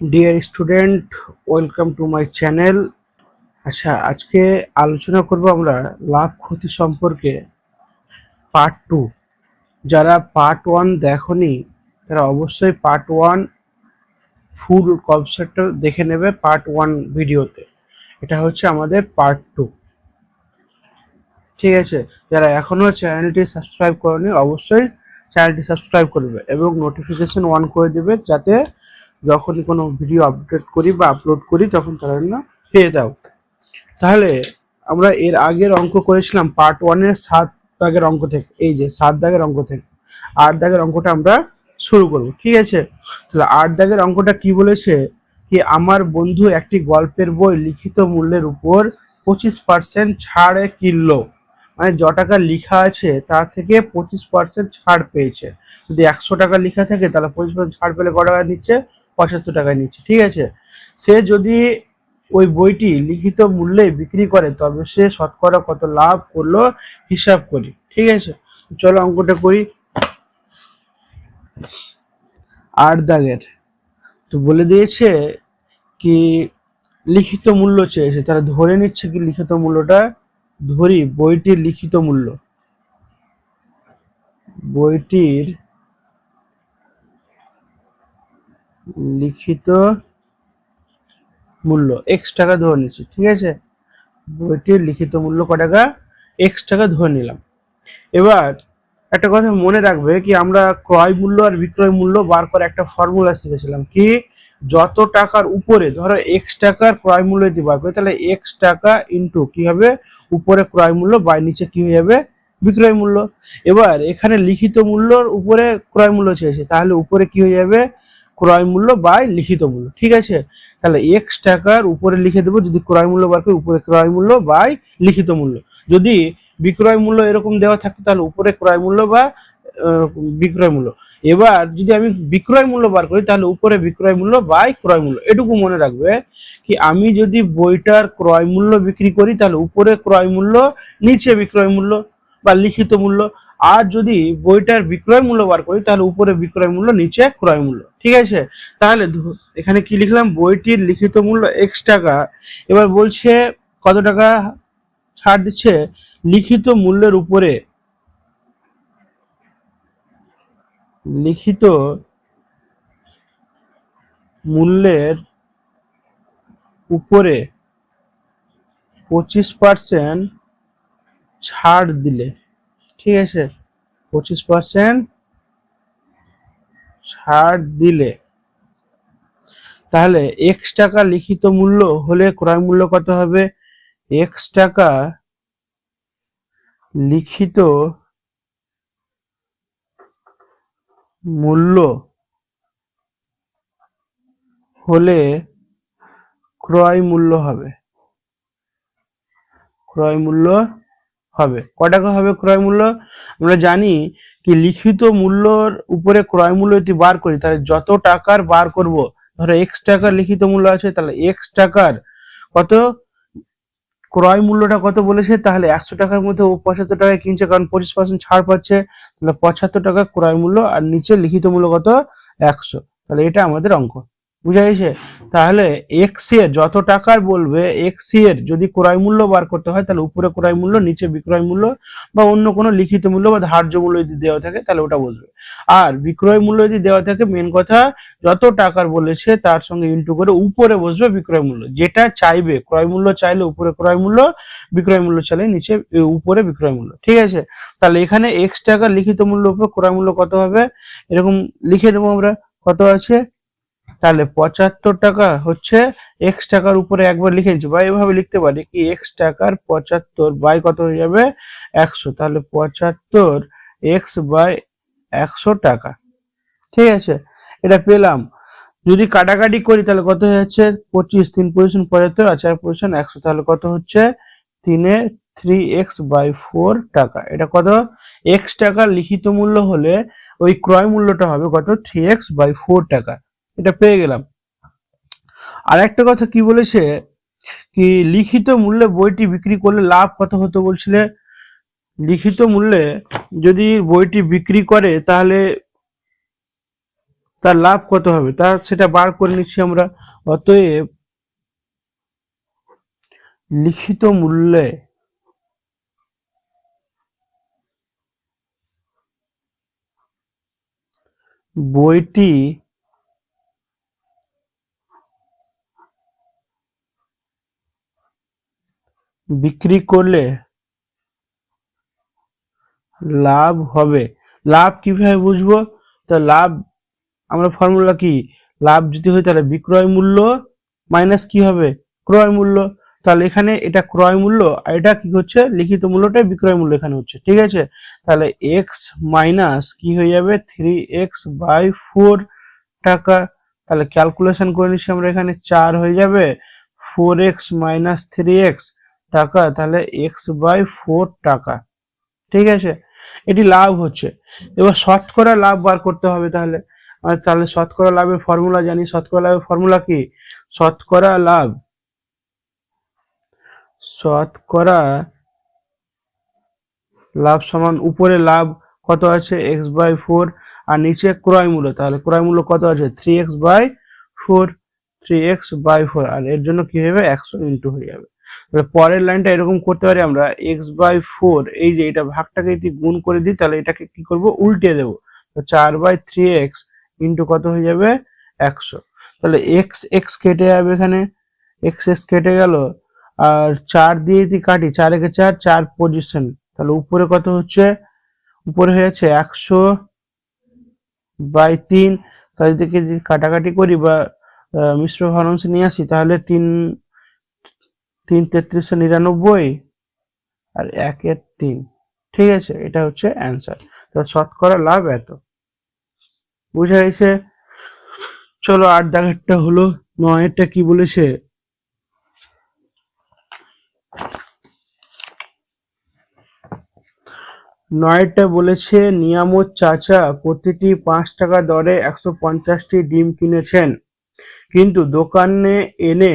Dear student, welcome to my channel. আচ্ছা, আজকে আলোচনা করব আমরা লাভ ক্ষতি সম্পর্কে পার্ট 2। যারা পার্ট 1 দেখনি তারা অবশ্যই পার্ট 1 ফুল কনসেপ্টটা দেখে নেবে পার্ট 1 ভিডিওতে। এটা হচ্ছে আমাদের পার্ট 2, ঠিক আছে? যারা এখনো চ্যানেলটি সাবস্ক্রাইব করেনি অবশ্যই চ্যানেলটি সাবস্ক্রাইব করবে এবং নোটিফিকেশন অন করে দেবে, যাতে যখন কোনো ভিডিও আপডেট করি বা আপলোড করি তখন তারা না পেয়ে যাও। তাহলে আমরা এর আগের অঙ্ক করেছিলাম পার্ট 1-এর 7 দাগের অঙ্ক থেকে। এই যে 7 দাগের অঙ্ক থেকে 8 দাগের অঙ্কটা আমরা শুরু করব, ঠিক আছে? তাহলে 8 দাগের অঙ্কটা কি বলেছে, কি আমার বন্ধু একটি গল্পের বই লিখিত মূল্যের উপর 25% ছাড়ে কিনলো। মানে য টাকা লেখা আছে তার থেকে 25% ছাড় পেয়েছে। যদি 100 টাকা লেখা থাকে তাহলে 25% ছাড় পেলে কত টাকা নিচ্ছে? 75 টাকা নিচ্ছে, ঠিক আছে? সে যদি ওই বইটি লিখিত মূল্যে বিক্রি করে তবে সে শতকরা কত লাভ করলো হিসাব করি, ঠিক আছে? চলো অঙ্কটা করি। 8 দাগের তো বলে দিয়েছে কি লিখিত মূল্য চেয়েছে, তারা ধরে নিচ্ছে কি লিখিত মূল্যটা ধরি বইটির লিখিত মূল্য, বইটির লিখিত মূল্য x টাকা ধরে নিচ্ছি, ঠিক আছে? বইটির লিখিত মূল্য কত টাকা? x টাকা ধরে নিলাম। এবার একটা কথা মনে রাখবে কি আমরা ক্রয় মূল্য আর বিক্রয় মূল্য বার করে একটা ফর্মুলা শিখেছিলাম, কি যত টাকার উপরে ধরো x টাকার ক্রয় মূল্য যদি বার করি তাহলে x টাকা ইন্টু কি হবে উপরে ক্রয় মূল্য বাই নিচে কি হয়ে যাবে বিক্রয় মূল্য। এবার এখানে লিখিত মূল্যর উপরে ক্রয় মূল্য চেয়েছে, তাহলে উপরে কি হয়ে যাবে ক্রয় মূল্য বাই লিখিত মূল্য, ঠিক আছে? তাহলে x টাকার উপরে লিখে দেবো, যদি ক্রয় মূল্য বার করি উপরে ক্রয় মূল্য বাই লিখিত মূল্য। যদি বিক্রয় মূল্য এরকম দেওয়া থাকে তাহলে উপরে ক্রয় মূল্য বা বিক্রয় মূল্য। এবার যদি আমি বিক্রয় মূল্য বার করি তাহলে উপরে বিক্রয় মূল্য বাই ক্রয় মূল্য। এটুকু মনে রাখবে কি আমি যদি বইটার ক্রয় মূল্য বিক্রি করি তাহলে উপরে ক্রয় মূল্য নিচে বিক্রয় মূল্য বা লিখিত মূল্য, আর যদি বইটার বিক্রয় মূল্য বার করি তাহলে উপরে বিক্রয় মূল্য নিচে ক্রয় মূল্য, ঠিক আছে? তাহলে এখানে কি লিখলাম বইটির লিখিত মূল্য x টাকা। এবার বলছে কত টাকা ছাড় দিচ্ছে লিখিত মূল্যের উপরে, লিখিত মূল্যের উপরে 25% ছাড় দিলে, ঠিক আছে? 25% ছাড় দিলে তাহলে x টাকা লিখিত মূল্য হলে ক্রয় মূল্য কত হবে? x টাকা লিখিত মূল্য হলে ক্রয় মূল্য হবে, ক্রয় মূল্য হবে ক টাকা হবে ক্রয় মূল্য? আমরা জানি কি লিখিত মূল্যর উপরে ক্রয় মূল্য যদি বার করি তাহলে যত টাকার বার করব, ধরো x টাকার লিখিত মূল্য আছে তাহলে x টাকার কত ক্রয় মূল্যটা কত বলেছে, তাহলে 100 টাকার মধ্যে ও 75 টাকায় কিনছে কারণ 25% ছাড় পাচ্ছে, তাহলে 75 টাকা ক্রয় মূল্য আর নিচে লিখিত মূল্য কত 100। তাহলে এটা আমাদের অঙ্ক, বুঝা গেছে? তাহলে এক্স এর যত টাকার বলবে এক্স এর যদি ক্রয় মূল্য বার করতে হয় তাহলে উপরে ক্রয় মূল্য নিচে বিক্রয় মূল্য বা অন্য কোনো লিখিত মূল্য বা ধার্য মূল্য যদি দেওয়া থাকে তাহলে ওটা বসবে। আর বিক্রয় মূল্য যদি দেওয়া থাকে মেন কথা যত টাকার বলেছে তার সঙ্গে ইন্টু করে উপরে বসবে বিক্রয় মূল্য, যেটা চাইবে। ক্রয় মূল্য চাইলে উপরে ক্রয় মূল্য, বিক্রয় মূল্য চাইলে নিচে উপরে বিক্রয় মূল্য, ঠিক আছে? তাহলে এখানে x টাকার লিখিত মূল্য উপর ক্রয় মূল্য কত হবে এরকম লিখে দেবো আমরা, কত আছে? তাহলে 75 টাকা হচ্ছে x টাকার উপরে একবার লিখে দিচ্ছি, বা এভাবে লিখতে পারি কি x টাকার 75 বাই কত হয়ে যাবে 100, তাহলে 75 x বাই 100 টাকা, ঠিক আছে? এটা পেলাম। যদি কাটাকাটি করি তাহলে কত হয়ে যাচ্ছে 25, 3 পজিশন 75 আর 4 পজিশন 100, তাহলে কত হচ্ছে 3x বাই 4 টাকা। এটা কত x টাকার লিখিত মূল্য হলে ওই ক্রয় মূল্যটা হবে কত 3x বাই 4 টাকা। এটা পেয়ে গেলাম। আর একটা কথা কি বলেছে কি লিখিত মূল্যে বইটি বিক্রি করলে লাভ কত হতো বলছিলে? লিখিত মূল্যে যদি বইটি বিক্রি করে তাহলে তার লাভ কত হবে তা সেটা বার করে নিচ্ছি আমরা। অতএব লিখিত মূল্যে বইটি বিক্রি করলে লাভ হবে। লাভ কিভাবে বুঝবো? তো লাভ আমরা ফর্মুলা কি, লাভ যদি হয় তাহলে বিক্রয় মূল্য মাইনাস কি হবে, ক্রয় মূল্য। তাহলে এখানে এটা ক্রয় মূল্য আর এটা কি হচ্ছে, লিখিত মূল্যটাই বিক্রয় মূল্য এখানে হচ্ছে, ঠিক আছে। তাহলে এক্স মাইনাস কি হয়ে যাবে, 3x/4 টাকা। তাহলে ক্যালকুলেশন করে নিচ্ছি আমরা, এখানে 4 হয়ে যাবে, 4x মাইনাস 3x টাকা, তাহলে x/4 টাকা, ঠিক আছে। এটি লাভ হচ্ছে। এবার শতকরা লাভ বার করতে হবে। তাহলে শতকরা লাভের ফর্মুলা জানি। শতকরা লাভের ফর্মুলা কি, শতকরা লাভ, শতকরা লাভ সমান উপরে লাভ কত আছে x/4 আর নিচে ক্রয় মূল্য, তাহলে ক্রয় মূল্য কত আছে 3x/4, 3x/4 আর এর জন্য কি হবে 100 ইন্টু হয়ে যাবে। পরের লাইনটা এরকম করতে পারি আমরা, x/4 এই যে এটা ভাগটাকে যদি গুণ করে দিই তাহলে এটাকে কি করব, উল্টে দেব। তো 4/3x ইন্টু কত হয়ে যাবে 100। তাহলে x x কেটে যাবে, এখানে x x কেটে গেল, আর 4 দিয়ে যদি কাটি, 4 একে 4, 4 পজিশন, তাহলে উপরে কত হচ্ছে, উপরে হয়ে যাচ্ছে 100/3। তাহলে যদি কাটাকাটি করি বা মিশ্র ভগ্নাংশ নিয়ে আসি, তাহলে 3 3 3399 আর 1/3, ঠিক আছে। এটা হচ্ছে অ্যান্সার। তো শতকরা লাভ এত, বুঝা গেছে। চলো 8 দাগেরটা হলো। 9এরটা কি বলেছে, 9টা বলেছে নিয়ামত চাচা প্রতিটি 5 টাকা দরে 150টি ডিম কিনেছেন, কিন্তু দোকানে এনে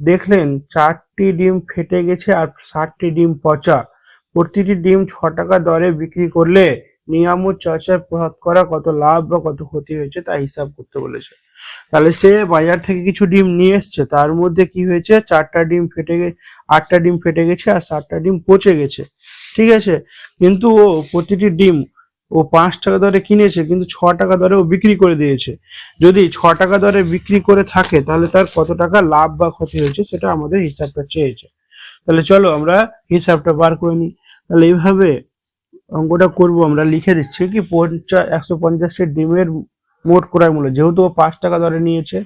দেখলেন 4টি ডিম ফেটে গেছে আর 60টি ডিম পচা। প্রতিটি ডিম 6 টাকা দরে বিক্রি করলে নিয়ামত চাচার শতকরা কত লাভ বা কত ক্ষতি হয়েছে তা হিসাব করতে বলেছে। তাহলে সে বাজার থেকে কিছু ডিম নিয়ে এসছে, তার মধ্যে কি হয়েছে, 8টা ডিম ফেটে গেছে আর 60টা ডিম পচে গেছে, ঠিক আছে। কিন্তু ও প্রতিটি ডিম ও 5 টাকা দরে কিনেছে, কিন্তু 6 টাকা দরে ও বিক্রি করে দিয়েছে। যদি 6 টাকা দরে বিক্রি করে থাকে তাহলে তার কত টাকা লাভ বা ক্ষতি হয়েছে সেটা আমাদের হিসাবটা চেয়েছে। তাহলে চলো আমরা হিসাবটা বার করে নিই। তাহলে এইভাবে অঙ্কটা করব, আমরা লিখে দিচ্ছি কি 150টি ডিমের মোট ক্রয় মূল্য, যেহেতু ও 5 টাকা দরে নিয়েছে,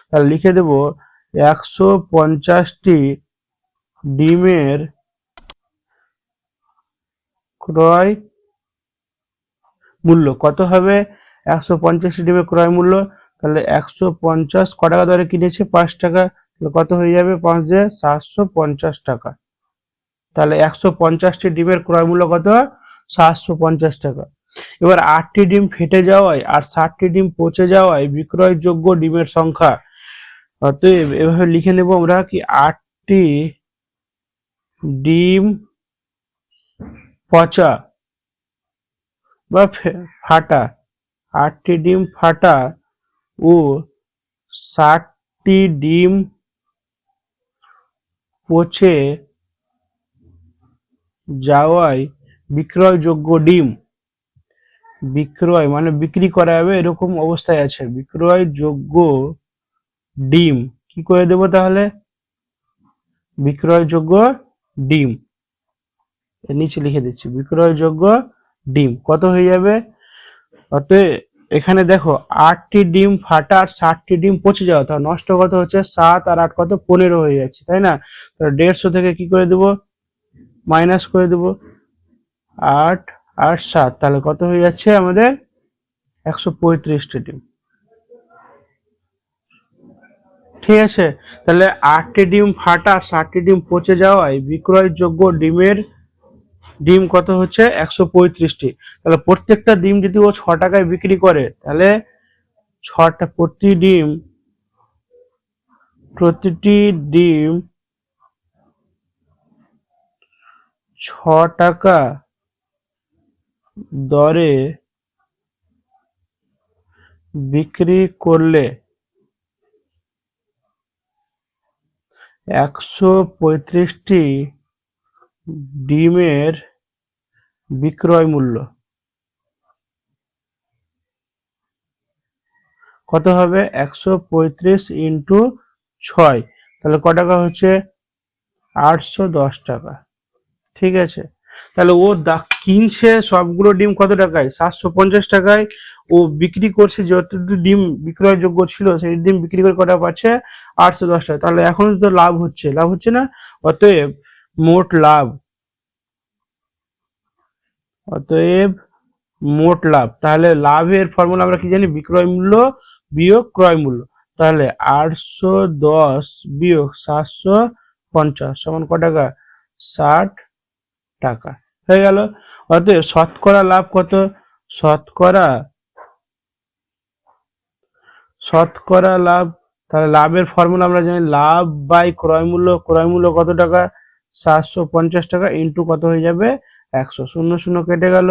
তাহলে লিখে দেব 150টি ডিমের ক্রয় মূল্য কত হবে, 150টি ডিমের ক্রয় মূল্য। তাহলে 150 ক টাকা দরে কিনেছে, 5 টাকা, তাহলে কত হয়ে যাবে, 5 দিয়ে 750 টাকা। তাহলে 150টি ডিমের ক্রয় মূল্য কত, 750 টাকা। এবার 8টি ডিম ফেটে যাওয়ায় আর 60টি ডিম পচে যাওয়ায় বিক্রয়যোগ্য ডিমের সংখ্যা, অতএব এভাবে লিখে নেব আমরা কি 8টি ডিম পচা বা ফাটা, 8টি ডিম ফাটা ও 60টি ডিম পচে যাওয়ায় বিক্রয়যোগ্য ডিম, বিক্রয় মানে বিক্রি করা যাবে এরকম অবস্থায় আছে, বিক্রয়যোগ্য ডিম কি করে দেব, তাহলে বিক্রয়যোগ্য ডিম এর নিচে লিখে দিচ্ছি, বিক্রয়যোগ্য ডিম কত হয়ে যাবে। অতএব এখানে দেখো 8টি ডিম ফাটা আর 60টি ডিম পচে যাওয়া, তাহলে নষ্ট কত হচ্ছে, 7 আর 8 কত, 15 হয়ে যাচ্ছে, তাই না। তাহলে 150 থেকে কি করে দেব, মাইনাস করে দেব, 8 আর 7, তাহলে কত হয়ে যাচ্ছে আমাদের 135টি ডিম, ঠিক আছে। তাহলে 8টি ডিম ফাটা আর 60টি ডিম পচে যাওয়ায় বিক্রয়যোগ্য ডিম কত হচ্ছে 135টি। তাহলে প্রত্যেকটা ডিম যদি ও 6 টাকায় বিক্রি করে, তাহলে প্রতিটি ডিম 6 টাকা দরে বিক্রি করলে 135টি ডিমের বিক্রয় মূল্য কত হবে? 135 ইন্টু 6, তাহলে ক টাকা হচ্ছে? 810 টাকা। ঠিক আছে, তাহলে ও কিনছে সবগুলো ডিম কত টাকায়? 750 টাকায়। ও বিক্রি করছে যতটুকু ডিম বিক্রয়যোগ্য ছিল সেই ডিম বিক্রি করে কটা পাচ্ছে? 810 টাকা। তাহলে এখন তো লাভ হচ্ছে, লাভ হচ্ছে না? অতএব মোট লাভ, অতএব মোট লাভ, তাহলে লাভের ফর্মুলা আমরা কি জানি? বিক্রয় মূল্য বিয়োগ ক্রয় মূল্য। তাহলে 810 বিয়োগ 750 সমান ক টাকা? 60 টাকা। হয়ে গেল। অতএব শতকরা লাভ কত? শতকরা শতকরা লাভ, তাহলে লাভের ফর্মুলা আমরা জানি লাভ বাই ক্রয় মূল্য। ক্রয় মূল্য কত টাকা? 750 টাকা ইন্টু কত হয়ে যাবে? 100। শূন্য শূন্য কেটে গেল।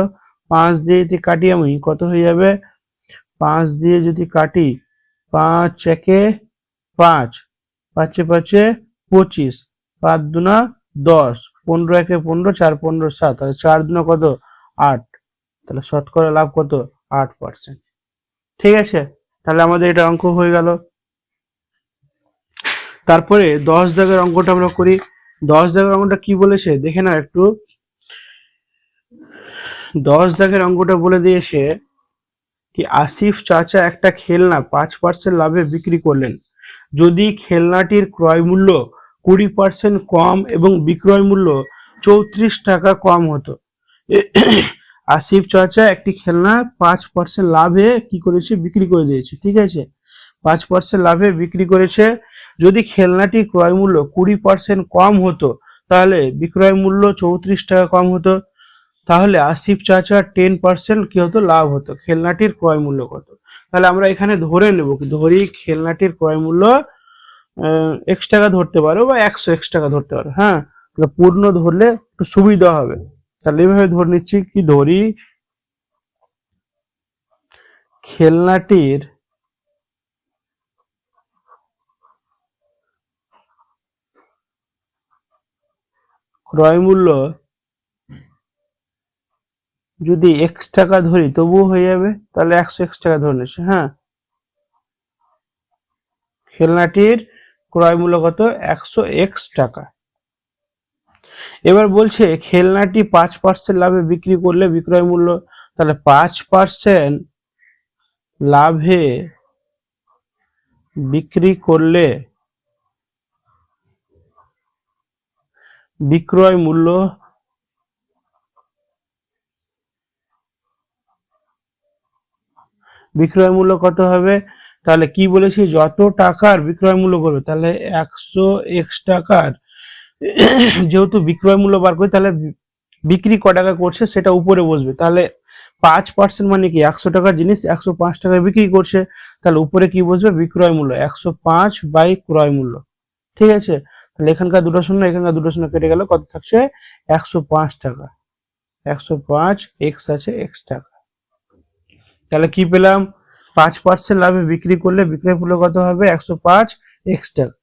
5 দিয়ে যদি কাটি আমি কত হয়ে যাবে? 5 দিয়ে যদি কাটি, 5 একে 5, 5 5 25, 5 দুনা 10, 15 একে 15, 4 15 7, তাহলে 4 দুনা কত? 8। তাহলে শতকরা লাভ কত? 8%। ঠিক আছে, তাহলে আমাদের এটা অঙ্ক হয়ে গেল। তারপরে 10 দাগের অঙ্কটা আমরা করি। 10 দাগের অঙ্কটা কি বলেছে দেখে না একটু। 10 দাগের অঙ্কটা বলে দিয়েছে কি আসিফ চাচা একটা খেলনা 5% লাভে বিক্রি করলেন। যদি খেলনাটির ক্রয় মূল্য 20% কম এবং বিক্রয় মূল্য 34 টাকা কম হতো। আসিফ চাচা একটি খেলনা 5% লাভে কি করেছে? বিক্রি করে দিয়েছে। ঠিক আছে, 5% লাভে বিক্রি করেছে। যদি খেলনাটি ক্রয় মূল্য 20% কম হতো তাহলে বিক্রয় মূল্য 34 টাকা কম হতো। তাহলে আসিফ চাচার 10% কি হতো? লাভ হতো। খেলনাটির ক্রয় মূল্য কত? তাহলে আমরা এখানে ধরে নেব, ধরি খেলনাটির ক্রয় মূল্য x টাকা ধরতে পারো বা 100x টাকা ধরতে পারো। হ্যাঁ, তাহলে পূর্ণ ধরলে একটু সুবিধা হবে। তাহলে এইভাবে ধরে নিচ্ছি কি, ধরি খেলনাটির ক্রয় মূল্য যদি x টাকা ধরি তবুও হয়ে যাবে, তাহলে 100x টাকা ধরে নিচ্ছি। হ্যাঁ, খেলনাটির ক্রয় মূল্য কত? 100x টাকা। এবার বলছে খেলনাটি 5% লাভে বিক্রি করলে বিক্রয় মূল্য, তাহলে 5% লাভে বিক্রি করলে বিক্রয় মূল্য কত হবে? তাহলে কি বলেছি? যত টাকার বিক্রয় মূল্য করবে, তাহলে 100x টাকার যেহেতু বিক্রয় মূল্য বার করি, তাহলে বিক্রি ক টাকা করছে সেটা উপরে বসবে। তাহলে 5% মানে কি? 100 টাকার জিনিস 105 টাকায় বিক্রি করছে, তাহলে উপরে কি বসবে? বিক্রয় মূল্য 105 বাই ক্রয় মূল্য। ঠিক আছে, তাহলে এখানকার দুটো শূন্য এখানকার দুটো শূন্য কেটে গেল, কত থাকছে? 105 টাকা। 105 x আছে x টাকা। তাহলে কি পেলাম? 5% লাভে বিক্রি করলে বিক্রয় মূল্য কত হবে? 105 x টাকা।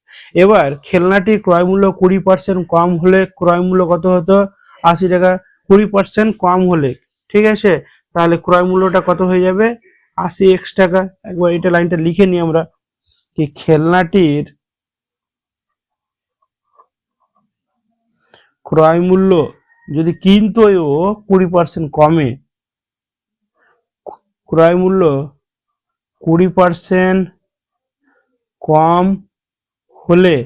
এবার খেলনাটির ক্রয় মূল্য 20% কম হলে ক্রয় মূল্য কত হতো? 80 টাকা। 20% কম হলে, ঠিক আছে, তাহলে ক্রয় মূল্যটা কত হয়ে যাবে? 80x টাকা। একবার এটা লাইনটা লিখে নিই আমরা, কি খেলনাটির ক্রয় মূল্য যদি কিন্তু ও 20% কমে, ক্রয় মূল্য 20% কম হলে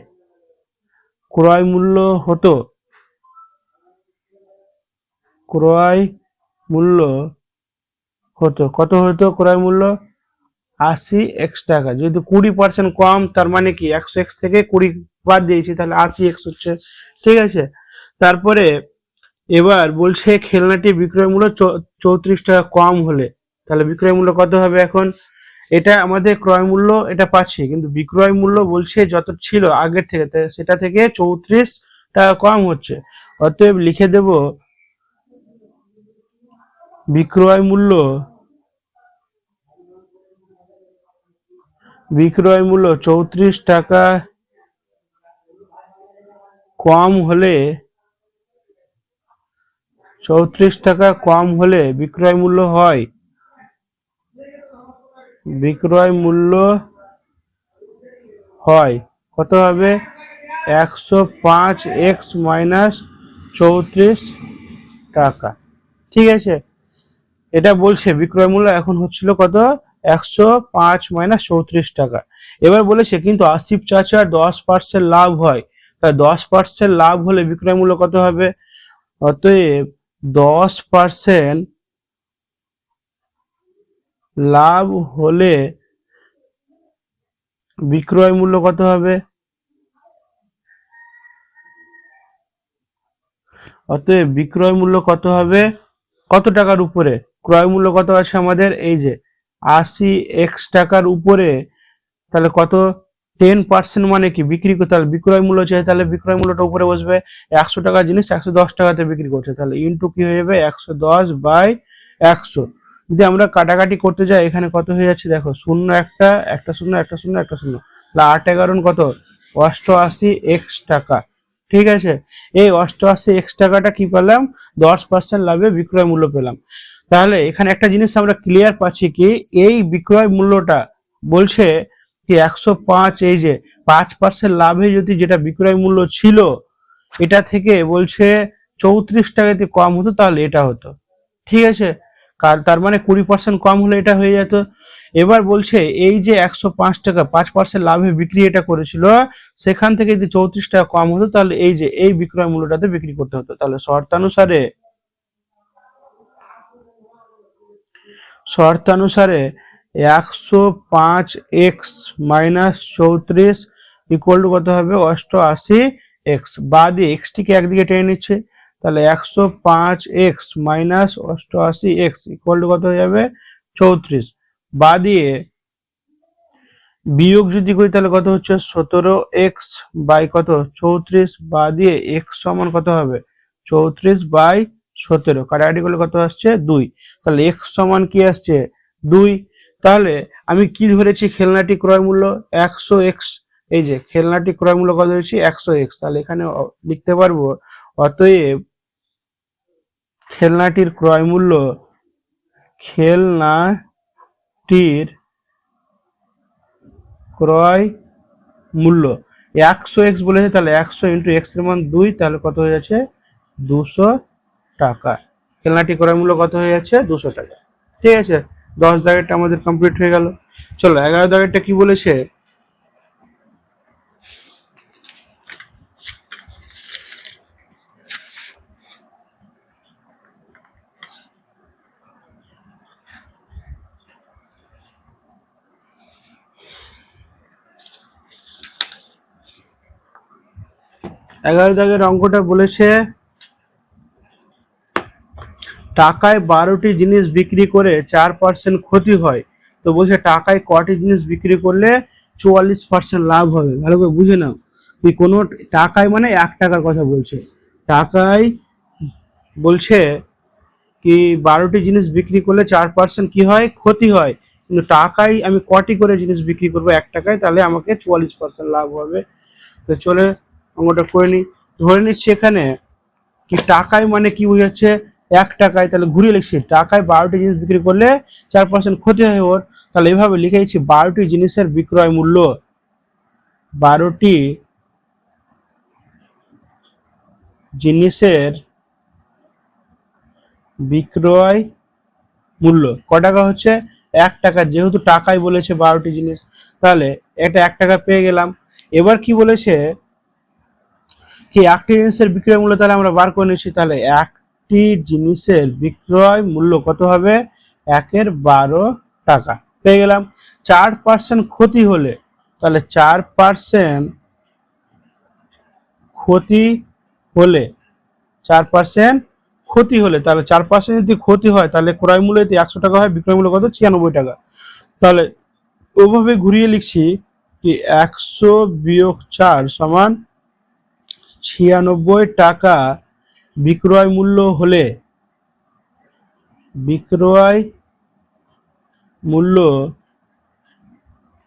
ক্রয় মূল্য হতো, ক্রয় মূল্য হতো কত হতো? ক্রয় মূল্য 80x টাকা। যেহেতু 20% কম, তার মানে কি 100x থেকে 20 বাদ দিয়েছি, তাহলে 80x হচ্ছে। ঠিক আছে, তারপরে এবার বলছে খেলনাটি বিক্রয় মূল্য 34 টাকা কম হলে, তাহলে বিক্রয় মূল্য কত হবে? এখন এটা আমাদের ক্রয় মূল্য এটা পাচ্ছি, কিন্তু বিক্রয় মূল্য বলছে যত ছিল আগের থেকে সেটা থেকে 34 টাকা কম হচ্ছে। অতএব লিখে দেব বিক্রয় মূল্য বিক্রয় মূল্য 34 টাকা কম হলে 34 টাকা কম হলে বিক্রয় মূল্য হয়, বিক্রয় মূল্য হয় কত হবে? 105 মাইনাস 34 টাকা। ঠিক আছে, এটা বলছে বিক্রয় মূল্য এখন হচ্ছিল কত? 105 মাইনাস 34 টাকা। এবার বলেছে কিন্তু আসিফ চাচার 10% লাভ হয়, তাই 10% লাভ হলে বিক্রয় মূল্য কত হবে? অতএব 10% লাভ হলে বিক্রয় মূল্য কত হবে? অতএব বিক্রয় মূল্য কত হবে? কত টাকার উপরে? ক্রয় মূল্য কত আছে আমাদের? এই যে 80 টাকার উপরে, তাহলে কত? 10% মানে কি? বিক্রি করতে, তাহলে বিক্রয় মূল্য চাই, তাহলে বিক্রয় মূল্যটা উপরে বসবে। 100 টাকার জিনিস 110 টাকাতে বিক্রি করছে, তাহলে ইন্টু কি হয়ে যাবে? 110/100। যদি আমরা কাটাকাটি করতে যাই, এখানে কত হয়ে যাচ্ছে দেখো, শূন্য একটা, একটা শূন্য, একটা শূন্য, একটা শূন্য, তাহলে 8 × কত? 88 টাকা। ঠিক আছে, এই 88 টাকাটা কি পেলাম? 10% লাভে বিক্রয় মূল্য পেলাম। তাহলে এখানে একটা জিনিস আমরা ক্লিয়ার পাচ্ছি কি, এই বিক্রয় মূল্যটা বলছে কি 105, এই যে 5% লাভে যদি যেটা বিক্রয় মূল্য ছিল, এটা থেকে বলছে 34 টাকাতে কম হতো, তাহলে এটা হতো। ঠিক আছে, তার মানে 20% কম হলে এটা হয়ে যেত। এবার বলছে এই যে 105 টাকা 5% লাভে বিক্রি এটা করেছিল, সেখান থেকে যদি 34 টাকা কম হতো, তাহলে এই যে এই বিক্রয় মূল্যটাতে বিক্রি করতে হতো। তাহলে শর্তানুসারে 105x মাইনাস 34 ইকুয়াল টু কত হবে? 88x। বা দিয়ে x টিকে একদিকে টেনে নিচ্ছে, তাহলে 105x minus 88x equal to কত হয়ে যাবে? 34। বা দিয়ে বিয়োগ যদি করি তাহলে কত হচ্ছে? 17x বাই কত? 34। বা দিয়ে x সমান কত হবে? 34/17। কাটাকাটি করলে কত আসছে? 2। তাহলে x সমান কি আসছে? 2। তাহলে আমি কি ধরেছি? খেলনাটি ক্রয় মূল্য 100x। এই যে খেলনাটি ক্রয় মূল্য কত ধরেছি? 100x। তাহলে এখানে লিখতে পারবো অতএব খেলনাটির ক্রয় মূল্য, খেলনাটির ক্রয় মূল্য 100x বলেছে, তাহলে 100 ইন্টু x এর মান 2, তাহলে কত হয়ে যাচ্ছে? 200 টাকা। খেলনাটি ক্রয় মূল্য কত হয়ে যাচ্ছে? 200 টাকা। ঠিক আছে, 10 দাগেরটা আমাদের কমপ্লিট হয়ে গেল। চলো 11 দাগেরটা কি বলেছে? 11 দাগের অঙ্কটা বলেছে টাকায় 12টি জিনিস বিক্রি করে 4% ক্ষতি হয়। তো বলছে টাকায় কটি জিনিস বিক্রি করলে 44% লাভ হবে। ভালো করে বুঝে নাও, কি কোনো টাকায় মানে 1 টাকার কথা বলছে। টাকায় বলছে কি 12টি জিনিস বিক্রি করলে 4% কি হয়? ক্ষতি হয়। কিন্তু টাকায় আমি কটি করে জিনিস বিক্রি করবো 1 টাকায়, তাহলে আমাকে 44% লাভ হবে। তো চলে অঙ্কটা করে নিই। ধরে নিচ্ছি এখানে কি টাকায় মানে কি বোঝাচ্ছে? 1 টাকায়, তাহলে ঘুরিয়ে লিখছি টাকায় 12টি জিনিস বিক্রি করলে 4% ক্ষতি হয় ওর। তাহলে এইভাবে লিখে দিচ্ছি 12টি জিনিসের বিক্রয় মূল্য, 12টি জিনিসের বিক্রয় মূল্য ক টাকা হচ্ছে? 1 টাকা। যেহেতু টাকায় বলেছে 12টি জিনিস, তাহলে এটা 1 টাকা পেয়ে গেলাম। এবার কি বলেছে কি একটি জিনিসের বিক্রয় মূল্য, তাহলে আমরা বার করে নিচ্ছি। তাহলে একটি জিনিসের বিক্রয় মূল্য কত হবে? 1/12 টাকা পেয়ে গেলাম। 4% ক্ষতি হলে, তাহলে 4% ক্ষতি হলে, 4% ক্ষতি হলে, তাহলে 4% যদি ক্ষতি হয়, তাহলে ক্রয় মূল্য যদি 100 টাকা হয়, বিক্রয় মূল্য কত? 96 টাকা। তাহলে ওভাবে ঘুরিয়ে লিখছি কি 100 বিয়োগ 4 সমান 96 টাকা বিক্রয় মূল্য হলে, বিক্রয় মূল্য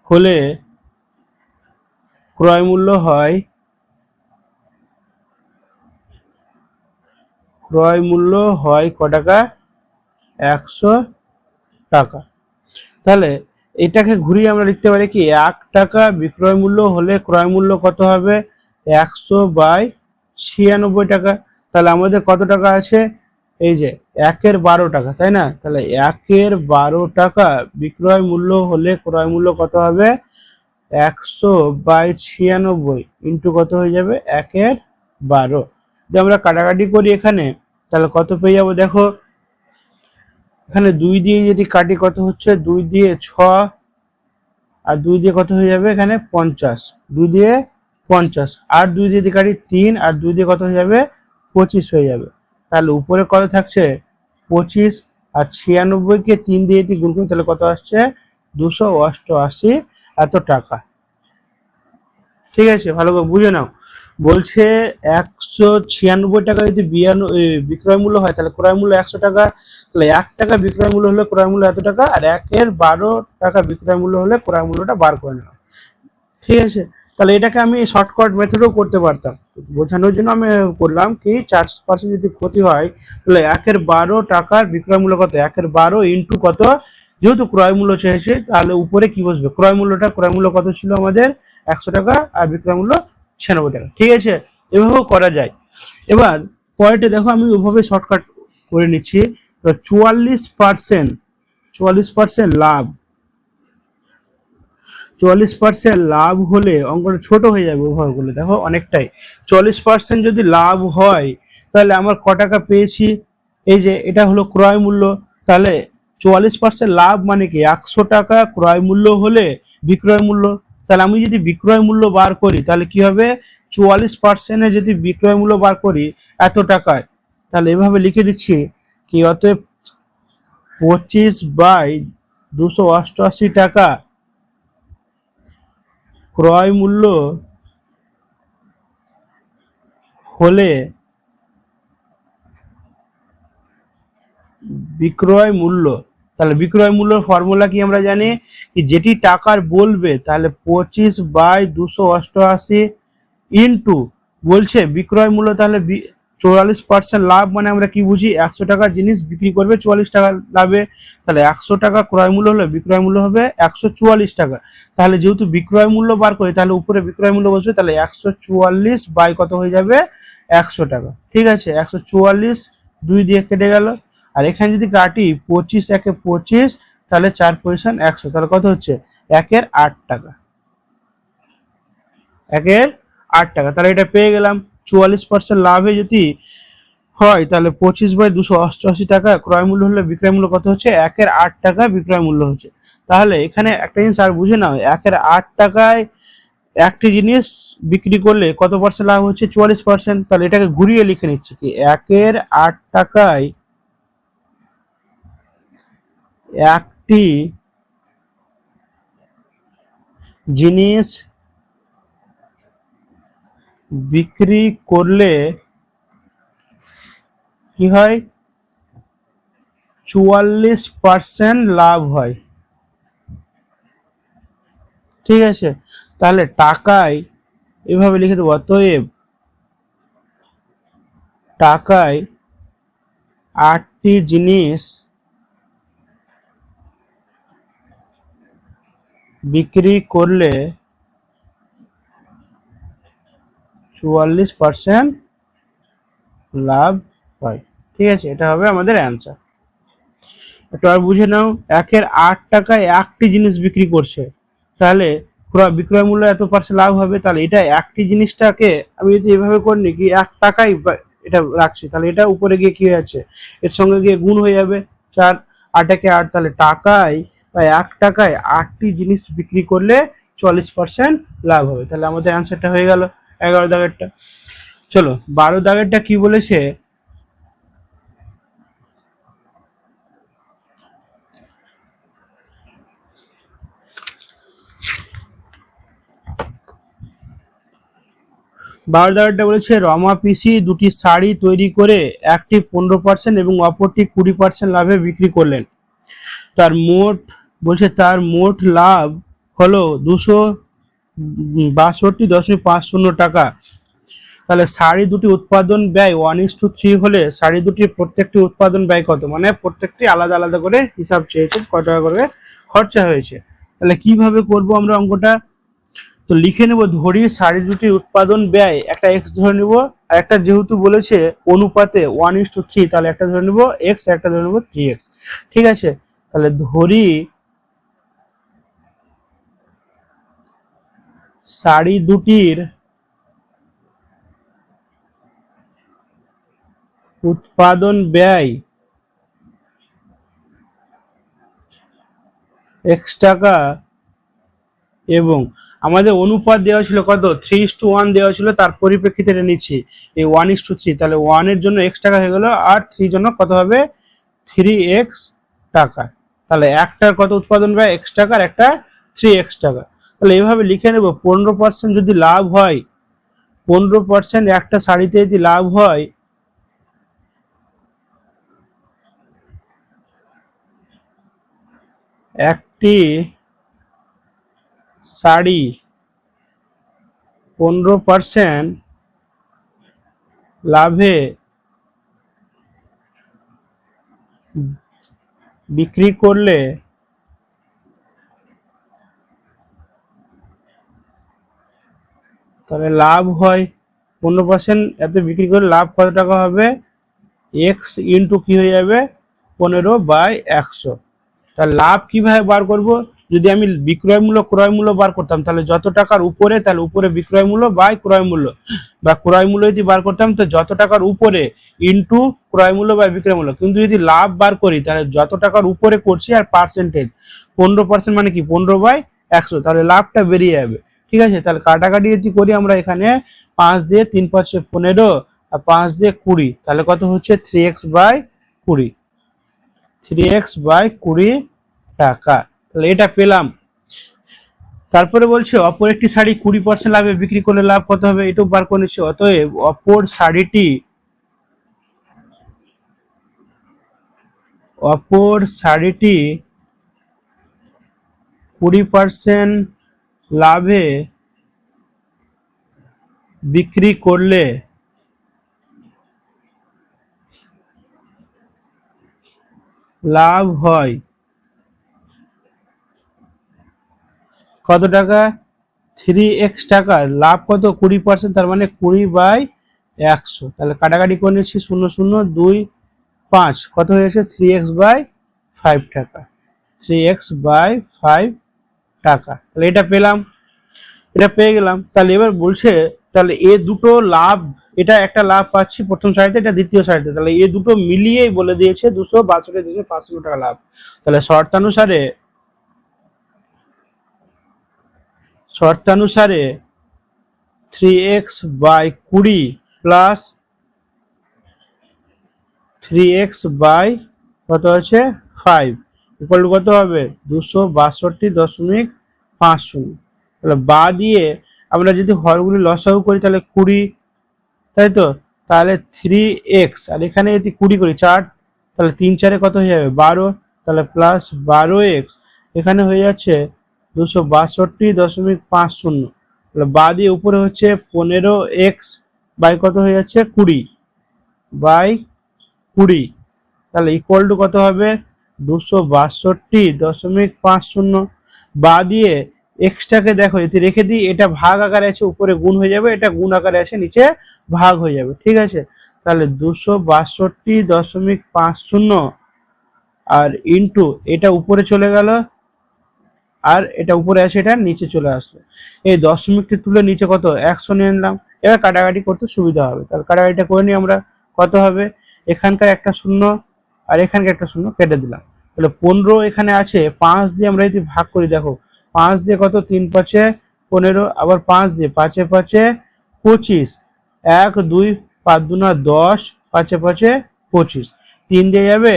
হলে ক্রয় মূল্য হয় ক টাকা? 100 টাকা। তাহলে এটাকে ঘুরিয়ে আমরা লিখতে পারি কি 1 টাকা বিক্রয় মূল্য হলে ক্রয় মূল্য কত হবে? 100/96 টাকা। তাহলে আমাদের কত টাকা আছে? এই যে 1-এর 12 টাকা, তাই না? তাহলে 1-এর 12 টাকা বিক্রয় মূল্য হলে ক্রয় মূল্য কত হবে? 100/96 ইন্টু কত হয়ে যাবে? 1-এর 12। যদি আমরা কাটাকাটি করি এখানে, তাহলে কত পেয়ে যাবো দেখো। এখানে 2 দিয়ে যদি কাটি কত হচ্ছে? 2 দিয়ে 6 আর 2 দিয়ে কত হয়ে যাবে? এখানে 50। 2 দিয়ে 50 আর 2 দিয়ে যদি কাটি 3 আর 2 দিয়ে কত হয়ে যাবে? 25 হয়ে যাবে। তাহলে উপরে কত থাকছে? 25 আর 96-কে 3 দিয়ে যদি গুণ করি তাহলে কত আসছে? 288 এত টাকা। ঠিক আছে, ভালো করে বুঝে নাও। বলছে 196 টাকা যদি বিক্রয় মূল্য হয় তাহলে ক্রয় মূল্য 100 টাকা। তাহলে 1 টাকা বিক্রয় মূল্য হলে ক্রয় মূল্য এত টাকা, আর 1-এর 12 টাকা বিক্রয় মূল্য হলে ক্রয় মূল্যটা বার করে নেওয়া। ঠিক আছে, তাহলে এটাকে আমি শর্টকাট মেথডও করতে পারতাম, বোঝানোর জন্য আমি করলাম কি 4% যদি ক্ষতি হয় তাহলে 1-এর 12 টাকার বিক্রয় মূল্য কত? 1-এর 12 ইন্টু কত? যেহেতু ক্রয় মূল্য চেয়েছে তাহলে উপরে কি বসবে? ক্রয় মূল্য কত ছিল আমাদের? 100 টাকা আর বিক্রয় মূল্য 96 টাকা। ঠিক আছে, এভাবেও করা যায়। এবার পরেরটা দেখো, আমি ওইভাবে শর্টকাট করে নিচ্ছি। 44% লাভ, 44% লাভ হলে অঙ্কটা ছোট হয়ে যাবে ওভাবে করলে, দেখো অনেকটাই। 44% যদি লাভ হয় তাহলে আমার ক টাকা পেয়েছি? এই যে এটা হলো ক্রয় মূল্য। তাহলে 44% লাভ মানে কি? 100 টাকা ক্রয় মূল্য হলে বিক্রয় মূল্য। তাহলে আমি যদি বিক্রয় মূল্য বার করি তাহলে কি হবে? 44% যদি বিক্রয় মূল্য বার করি এত টাকায়, তাহলে এভাবে লিখে দিচ্ছি কি অতএব 25/288 টাকা ক্রয় মূল্য হলে বিক্রয় মূল্য। তাহলে বিক্রয় মূল্যের ফর্মুলা কি আমরা জানি কি? যেটি টাকার বলবে তাহলে 25/288 ইন্টু বলছে বিক্রয় মূল্য। তাহলে 44% লাভ মানে আমরা কি বুঝি? 100 টাকার জিনিস বিক্রি করবে 44 টাকা লাভে। তাহলে 100 টাকা ক্রয় মূল্য হলে বিক্রয় মূল্য হবে 144 টাকা। তাহলে যেহেতু বিক্রয় মূল্য বার করে তাহলে উপরে বিক্রয় মূল্য বসবে, তাহলে 144 বাই কত হয়ে যাবে? 100 টাকা। ঠিক আছে, 144 2 দিয়ে কেটে গেল। আর এখানে যদি কাটি 25 একে 25, তাহলে 4 পজিশন 100, তাহলে কত হচ্ছে? 1-এর 8 টাকা। 1-এর 8 টাকা। তাহলে এটা পেয়ে গেলাম। 44% লাভে যদি হয় তাহলে 25/288 টাকা ক্রয় মূল্য হলে বিক্রয় মূল্য কত হচ্ছে? 1-এর 8 টাকা বিক্রয় মূল্য হচ্ছে। তাহলে এখানে একটা জিনিস আর বুঝে নাও, 1-এর 8 টাকায় একটি জিনিস বিক্রি করলে কত পার্সেন্ট লাভ হচ্ছে? 44%। তাহলে এটাকে ঘুরিয়ে লিখে নিচ্ছি কি 1-এর 8 টাকায় একটি জিনিস বিক্রি করলে কি হয়? 44% লাভ হয়। ঠিক আছে, তাহলে টাকায় এভাবে লিখে দেবো, অতএব টাকায় 8টি জিনিস বিক্রি করলে 44% লাভ হয়। ঠিক আছে, এটা হবে আমাদের অ্যান্সার। একটু আর বুঝে নাও, 1-এর 8 টাকায় একটি জিনিস বিক্রি করছে, তাহলে বিক্রয় মূল্য এত পার্সেন্ট লাভ হবে। তাহলে এটা একটি জিনিসটাকে আমি যদি এভাবে করি কি 1 টাকায় এটা রাখছি, তাহলে এটা উপরে গিয়ে কি হয়ে যাচ্ছে? এর সঙ্গে গিয়ে গুণ হয়ে যাবে। 4 8 একে 8, তাহলে টাকায় বা 1 টাকায় 8টি জিনিস বিক্রি করলে 40% লাভ হবে। তাহলে আমাদের অ্যান্সারটা হয়ে গেল 11 দাগেরটা। চলো 12 দাগেরটা কি বলেছে? 12 দাগেরটা বলেছে রমা পিসি দুটি শাড়ি তৈরি করে একটি 15% এবং অপরটি 20% লাভে বিক্রি করলেন। তার মোট লাভ হলো 262.50 টাকা। তাহলে শাড়ি দুটি উৎপাদন ব্যয় 1:3 হলে শাড়ি দুটি প্রত্যেকটি উৎপাদন ব্যয় কত, মানে প্রত্যেকটি আলাদা আলাদা করে হিসাব চেয়েছে কত টাকা করে খরচা হয়েছে। তাহলে কিভাবে করব আমরা অঙ্কটা, তো লিখে নেব, ধরি শাড়ি দুটির উৎপাদন ব্যয় একটা এক্স ধরে নেব, আর একটা যেহেতু বলেছে অনুপাতে 1:3, তাহলে একটা ধরে নেব এক্স, একটা ধরে নেব 3x। ঠিক আছে, তাহলে ধরি শাড়ি দুটির উৎপাদন ব্যয় x টাকা, এবং আমাদের অনুপাত দেওয়া ছিল কত, 3:1 দেওয়া ছিল, তার পরিপ্রেক্ষিতে এটা নিচ্ছি এই 1:3, তাহলে 1 এর জন্য x টাকা হয়ে গেল, আর 3 জন্য কত হবে 3x টাকা। তাহলে একটার কত উৎপাদন ব্যয় x টাকা, আর একটা 3x টাকা। তাহলে এইভাবে লিখে নেব, 15% যদি লাভ হয়, 15% একটা শাড়িতে যদি লাভ হয়, একটি শাড়ি 15% লাভে বিক্রি করলে তাহলে লাভ হয় 15%, এত বিক্রি করে লাভ কত টাকা হবে, এক্স ইন্টু কি হয়ে যাবে 15/100। তাহলে লাভ কিভাবে বার করব, যদি আমি বিক্রয় মূল্য ক্রয় মূল্য বার করতাম, তাহলে যত টাকার উপরে তাহলে উপরে বিক্রয় মূল্য বাই ক্রয় মূল্য, বা ক্রয় মূল্য যদি বার করতাম তো যত টাকার উপরে ইন্টু ক্রয় মূল্য বা বিক্রয় মূল্য। কিন্তু যদি লাভ বার করি তাহলে যত টাকার উপরে করছি আর পার্সেন্টেজ, 15% মানে কি 15/100, তাহলে লাভটা বেরিয়ে যাবে। ঠিক আছে, তাহলে কাটাকাটি যদি করি আমরা, এখানে 5 দিয়ে 3×5 = 15, আর 5 দিয়ে 20, তাহলে কত হচ্ছে 3x/20, 3x/20 টাকা। তাহলে এটা পেলাম। তারপরে বলছে অপর একটি শাড়ি 20% লাভে বিক্রি করলে লাভ কত হবে, এটাও বার করে নিচ্ছে। অতএব অপর শাড়িটি 20% লাভে বিক্রি করলে লাভ হয় কত টাকা, 3x টাকা। লাভ কত 20%, তার মানে 20/100। তাহলে কাটাকাটি করে নিচ্ছি, 0 0 2 5, কত হয়েছে 3x/5 টাকা, 3x/5 টাকা। তাহলে এটা পেলাম, এটা পেয়ে গেলাম। তাহলে এবার বলছে, তাহলে এ দুটো লাভ, এটা একটা লাভ পাচ্ছি প্রথম সারিতে, এটা দ্বিতীয় সারিতে, তাহলে এ দুটো মিলিয়েই বলে দিয়েছে 262,500 টাকা লাভ। তাহলে শর্তানুসারে 3x/20 প্লাস 3x/ কত আছে 5 ইকুয়াল টু কত হবে 262.50। তাহলে বা দিয়ে আমরা যদি হরগুলি লসাগু করি তাহলে 20, তাই তো, তাহলে 3x, আর এখানে যদি 20 করি 4, তাহলে 3 4 কত হয়ে যাবে 12, তাহলে প্লাস 12x, এখানে হয়ে যাচ্ছে 262.50। তাহলে বা দিয়ে উপরে হচ্ছে 15x বাই কত হয়ে যাচ্ছে 20/20, তাহলে ইকুয়াল টু কত হবে 262.50। বা দিয়ে এক্সটাকে দেখো যদি রেখে দিই, এটা ভাগ আকারে আছে, উপরে গুণ হয়ে যাবে, এটা গুণ আকারে আছে, নিচে ভাগ হয়ে যাবে। ঠিক আছে, তাহলে 262.50 আর ইন্টু এটা উপরে চলে গেল, আর এটা উপরে আছে, এটা নিচে চলে আসলো। এই দশমিকটি তুলে নিচে কত 100 নিয়ে নিলাম। এবার কাটাকাটি করতে সুবিধা হবে, তাহলে কাটাকাটিটা করে নিই আমরা। কত হবে, এখানকার একটা শূন্য আর এখানকার একটা শূন্য কেটে দিলাম। তাহলে 15 এখানে আছে, 5 দিয়ে আমরা যদি ভাগ করি, দেখো 5 দিয়ে কত 3 5 15, আবার 5 দিয়ে 5 5 25, 1 2 5 2 10, 5 5 25, 3 দিয়ে যাবে,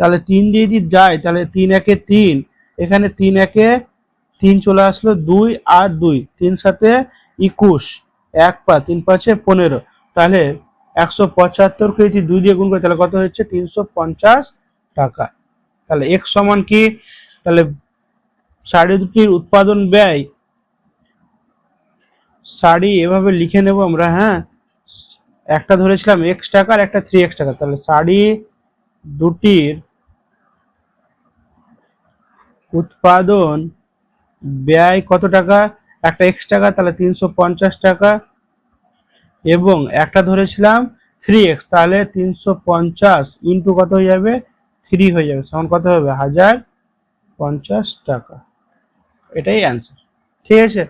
তাহলে 3 দিয়ে যদি যায় তাহলে 3 1 3, এখানে 3 1 3 চলে আসলো, 2 আর 2 3 7 21, 1 5 3 5 15, তাহলে 175 কে যদি 2 দিয়ে গুণ করি তাহলে কত হচ্ছে 350 টাকা। তাহলে x সমান কি, তাহলে শাড়ি দুটির উৎপাদন ব্যয়, শাড়ি এভাবে লিখে নেব আমরা, হ্যাঁ, একটা ধরেছিলাম এক্স টাকা আর একটা 3x টাকা, তাহলে শাড়ি দুটির উৎপাদন ব্যয় কত টাকা, একটা এক্স টাকা তাহলে 350 টাকা, এবং একটা ধরেছিলাম 3x, তাহলে 350 ইন্টু কত হয়ে যাবে, 3 হয়ে যাবে, সমান কত হবে, 1050 টাকা। এটাই অ্যান্সার। ঠিক আছে,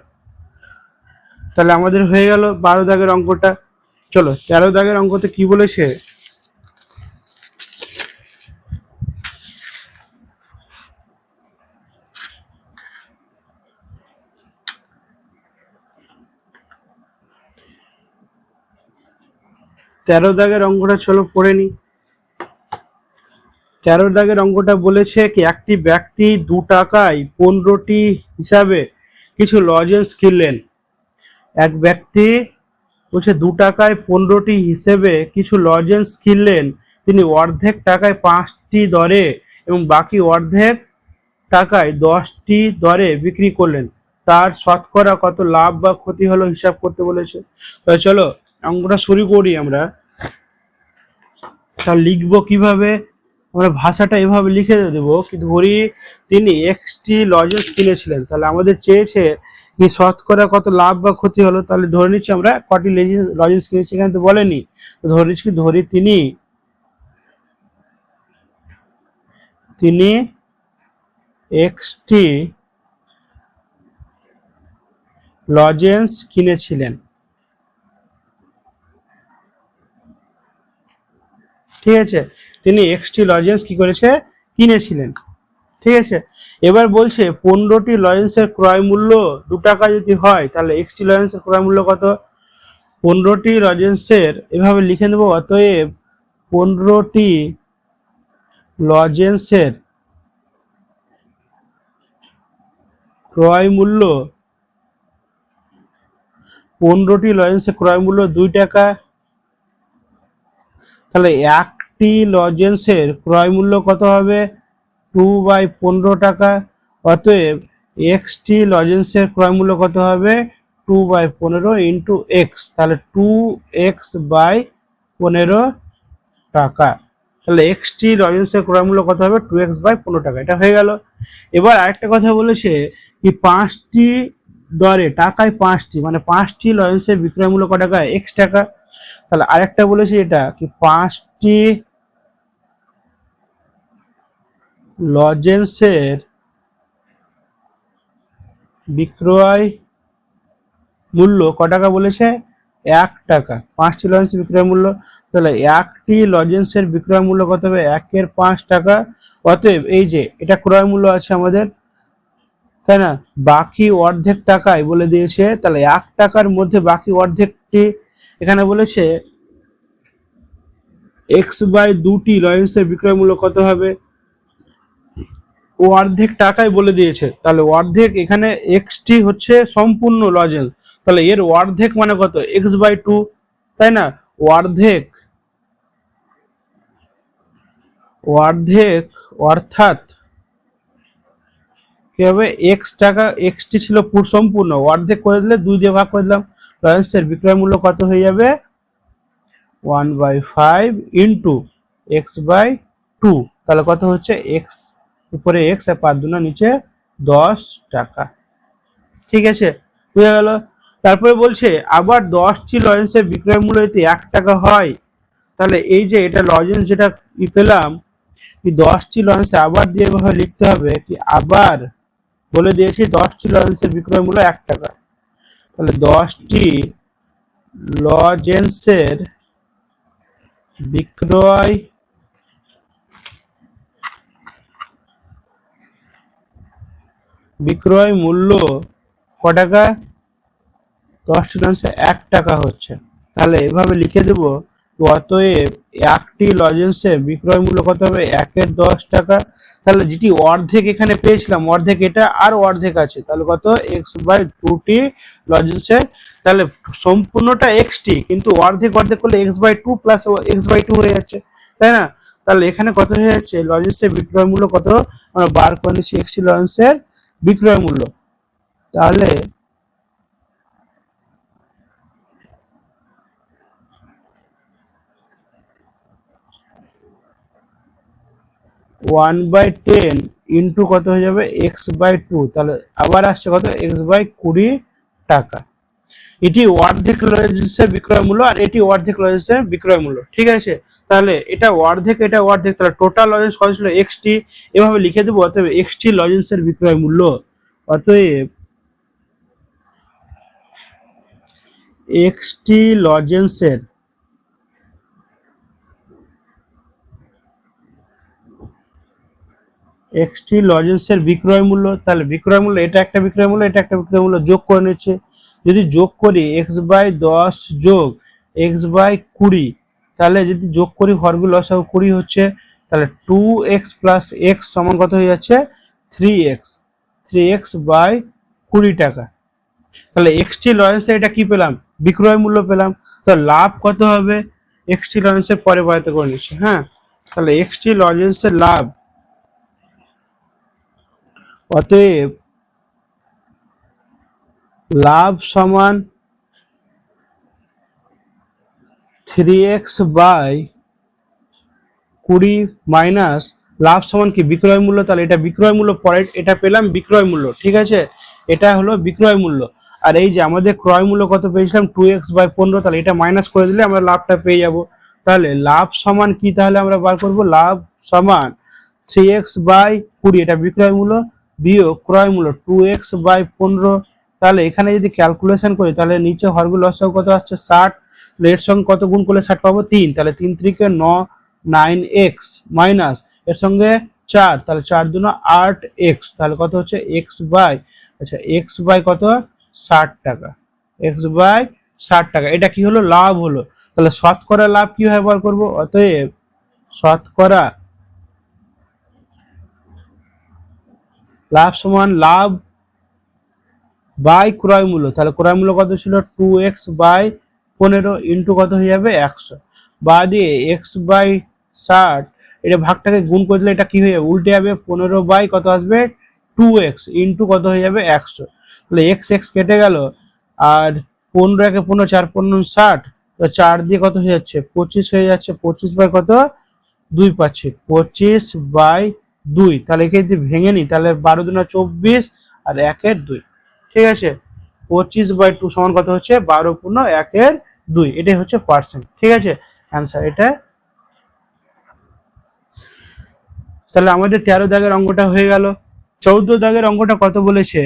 তাহলে আমাদের হয়ে গেল 12 দাগের অঙ্কটা। চলো 13 দাগের অঙ্কতে কি বলেছে, 13 দাগের অঙ্কটা চলো পড়ে নি। 13 দাগের অঙ্কটা বলেছে কি একটি ব্যক্তি 2 টাকায় 15টি হিসাবে কিছু লজেন্স কিনলেন। এক ব্যক্তি বলছে 2 টাকায় 15টি হিসেবে কিছু লজেন্স কিনলেন, তিনি অর্ধেক টাকায় 5টি দরে এবং বাকি অর্ধেক টাকায় 10টি দরে বিক্রি করলেন, তার শতকরা কত লাভ বা ক্ষতি হলো হিসাব করতে বলেছে। তো চলো অঙ্কটা শুরু করি আমরা। তা লিখবো কিভাবে, আমরা ভাষাটা এভাবে লিখে দেবো কি ধরি তিনি এক্সটি লজেন্স কিনেছিলেন, তাহলে আমাদের চেয়েছে কি শতকরা কত লাভ বা ক্ষতি হলো, তাহলে ধরে নিচ্ছি আমরা কটি লজেন্স কিনেছি, এখানে তো বলেনি, ধরে নিচ্ছি কি ধরি তিনি এক্সটি লজেন্স কিনেছিলেন। ঠিক আছে, তিনি এক্সটি লজেন্স কি করেছে, কিনেছিলেন। ঠিক আছে, এবার বলছে 15টি লজেন্সের ক্রয় মূল্য 2 টাকা যদি হয়, তাহলে এক্সটি লজেন্সের ক্রয় মূল্য কত, 15টি লজেন্সের এভাবে লিখে নেব, অতএব 15টি লজেন্সের ক্রয় মূল্য 15টি লজেন্সের ক্রয় মূল্য 2 টাকা, তাহলে একটি লজেন্সের ক্রয় মূল্য কত হবে, 2/15 টাকা, অতএব এক্সটি লজেন্সের ক্রয় মূল্য কত হবে, 2/15 ইন্টু এক্স, তাহলে 2x/15 টাকা, তাহলে এক্সটি লজেন্সের ক্রয় মূল্য কত হবে, 2x/15 টাকা। এটা হয়ে গেল। এবার আরেকটা কথা বলেছে কি 5টি দরে টাকায় 5টি, মানে 5টি লজেন্সের বিক্রয় মূল্য কত টাকা, x টাকা, তাহলে আরেকটা বলেছে এটা কি 5টি লজেন্সের বিক্রয় মূল্য ক টাকা বলেছে, 1 টাকা, 5টি লজেন্সের বিক্রয় মূল্য, তাহলে একটি লজেন্সের বিক্রয় মূল্য কত হবে, 1 5 টাকা, অতএব এই যে এটা ক্রয় মূল্য আছে আমাদের, তাই না, বাকি অর্ধেক টাকায় বলে দিয়েছে, তাহলে 1 টাকার মধ্যে বাকি অর্ধেকটি এখানে বলেছে x/2টি লজেন্সের বিক্রয় মূল্য কত হবে, ও অর্ধেক টাকায় বলে দিয়েছে, তাহলে অর্ধেক এখানে এক্সটি হচ্ছে সম্পূর্ণ লজেন্স, তাহলে এর অর্ধেক মানে কত, x/2, তাই না, অর্ধেক অর্থাৎ কি হবে, এক্স টাকা, এক্সটি ছিল সম্পূর্ণ, অর্ধেক করে দিলে 2 দিয়ে ভাগ করে দিলাম, লজেন্সের বিক্রয় মূল্য কত হয়ে যাবে, 1/5 ইন্টু x/2, তাহলে কত হচ্ছে, x উপরে x আর 5 দুনা নিচে 10 টাকা। ঠিক আছে, বুঝা গেল। তারপরে বলছে আবার 10টি লজেন্সের বিক্রয় মূল্য যদি 1 টাকা হয়, তাহলে এই যে এটা লজেন্স যেটা পেলাম, এই 10টি লজেন্স আবার দিয়ে এভাবে লিখতে হবে কি, আবার বলে দিয়েছি 10টি লজেন্সের বিক্রয় মূল্য 1 টাকা, তাহলে 10টি লজেন্সের বিক্রয় মূল্য ক টাকা, 10টি লজেন্সে 1 টাকা হচ্ছে, তাহলে এভাবে লিখে দেব, অতএব একটি লজেন্সের বিক্রয় মূল্য কত হবে, 1 10 টাকা, তাহলে যেটি অর্ধেক এখানে পেয়েছিলাম, অর্ধেক এটা আর অর্ধেক আছে, তাহলে কত, x/2টি লজেন্সের, তাহলে সম্পূর্ণটা xটি, কিন্তু অর্ধেক অর্ধেক করলে x/2 প্লাস x/2 হয়ে যাচ্ছে, তাই না, তাহলে এখানে কত হয়ে যাচ্ছে, লজেন্সের বিক্রয় মূল্য কত, আমরা বার করে নিচ্ছি, এক্সটি লজেন্সের বিক্রয় মূল্য। তাহলে 1/10 ইন্টু কত হয়ে যাবে x/2, তাহলে আবার আসছে কত x/20 টাকা। এটি অর্ধেক লজেন্সের বিক্রয় মূল্য আর এটি অর্ধেক লজেন্সের বিক্রয় মূল্য, ঠিক আছে। তাহলে এটা অর্ধেক এটা অর্ধেক, তাহলে টোটাল লজেন্স কত ছিল এক্সটি, এভাবে লিখে দেবো। অতএব এক্সটি লজেন্সের বিক্রয় মূল্য, অতএব এক্সটি লজেন্সের বিক্রয় মূল্য, তাহলে বিক্রয় মূল্য এটা একটা বিক্রয় মূল্য, এটা একটা বিক্রয় মূল্য, যোগ করে নিচ্ছে। যদি যোগ করি x/10 যোগ x/20, তাহলে যদি যোগ করি হরগুলো লসাগু 20 হচ্ছে, তাহলে 2x + x সমান কত হয়ে যাচ্ছে 3x, 3x/20 টাকা। তাহলে এক্সটি লজেন্সে এটা কি পেলাম, বিক্রয় মূল্য পেলাম। তো লাভ কত হবে, এক্সটি লজেন্সের পরে বাড়িতে করে নিচ্ছি। হ্যাঁ, তাহলে এক্সটি লজেন্সের লাভ, অতএব লাভ সমান 3x/20 মাইনাস লাভ সমান কি বিক্রয় মূল্য, তাহলে এটা বিক্রয় মূল্য, পরে এটা পেলাম বিক্রয় মূল্য, ঠিক আছে। এটা হলো বিক্রয় মূল্য। আর এই যে আমাদের ক্রয় মূল্য কত পেয়েছিলাম 2x/15, তাহলে এটা মাইনাস করে দিলে আমরা লাভটা পেয়ে যাব। তাহলে লাভ সমান কি, তাহলে আমরা বার করব লাভ সমান 3x/20, এটা বিক্রয় মূল্য, বিয়োগ ক্রয় মূল্য 2x/15। তাহলে এখানে যদি ক্যালকুলেশন করি তাহলে নিচে হরগুলো লসাগু কত আসছে 60, এর সঙ্গে কত গুণ করলে 60 পাবো 3, তাহলে 3 3 কে 9, 9x মাইনাস এর সঙ্গে 4, তাহলে 4 দুনা 8x, তাহলে কত হচ্ছে আচ্ছা x/, কত 60 টাকা, x/60 টাকা। এটা কি হলো, লাভ হলো। তাহলে শতকরা লাভ কিভাবে বার করব, অতএব শতকরা লাভ সমান লাভ বাই ক্রয় মূল্য, তাহলে ক্রয় মূল্য কত ছিল 2x/15 ইন্টু কত হয়ে যাবে 100, বা দিয়ে x/60, এটা ভাগটাকে গুণ করে দিলে এটা কি হয়ে যাবে উল্টে যাবে, 15 কত আসবে 2x ইন্টু কত হয়ে যাবে 100, তাহলে x কেটে গেল, আর 15 একে 15, 4 15 60, তো 4 দিয়ে কত হয়ে যাচ্ছে 25 হয়ে যাচ্ছে, 25 কত 2 পাচ্ছি, 25/2, তাহলে একে যদি ভেঙে নিই তাহলে 12 দুনা 24 আর 1/2, ঠিক আছে। 25/2 সমান কত হচ্ছে 12/1/2, এটাই হচ্ছে পার্সেন্ট, ঠিক আছে অ্যান্সার এটা। তাহলে আমাদের 13 দাগের অঙ্কটা হয়ে গেল। 14 দাগের অঙ্কটা কত বলেছে,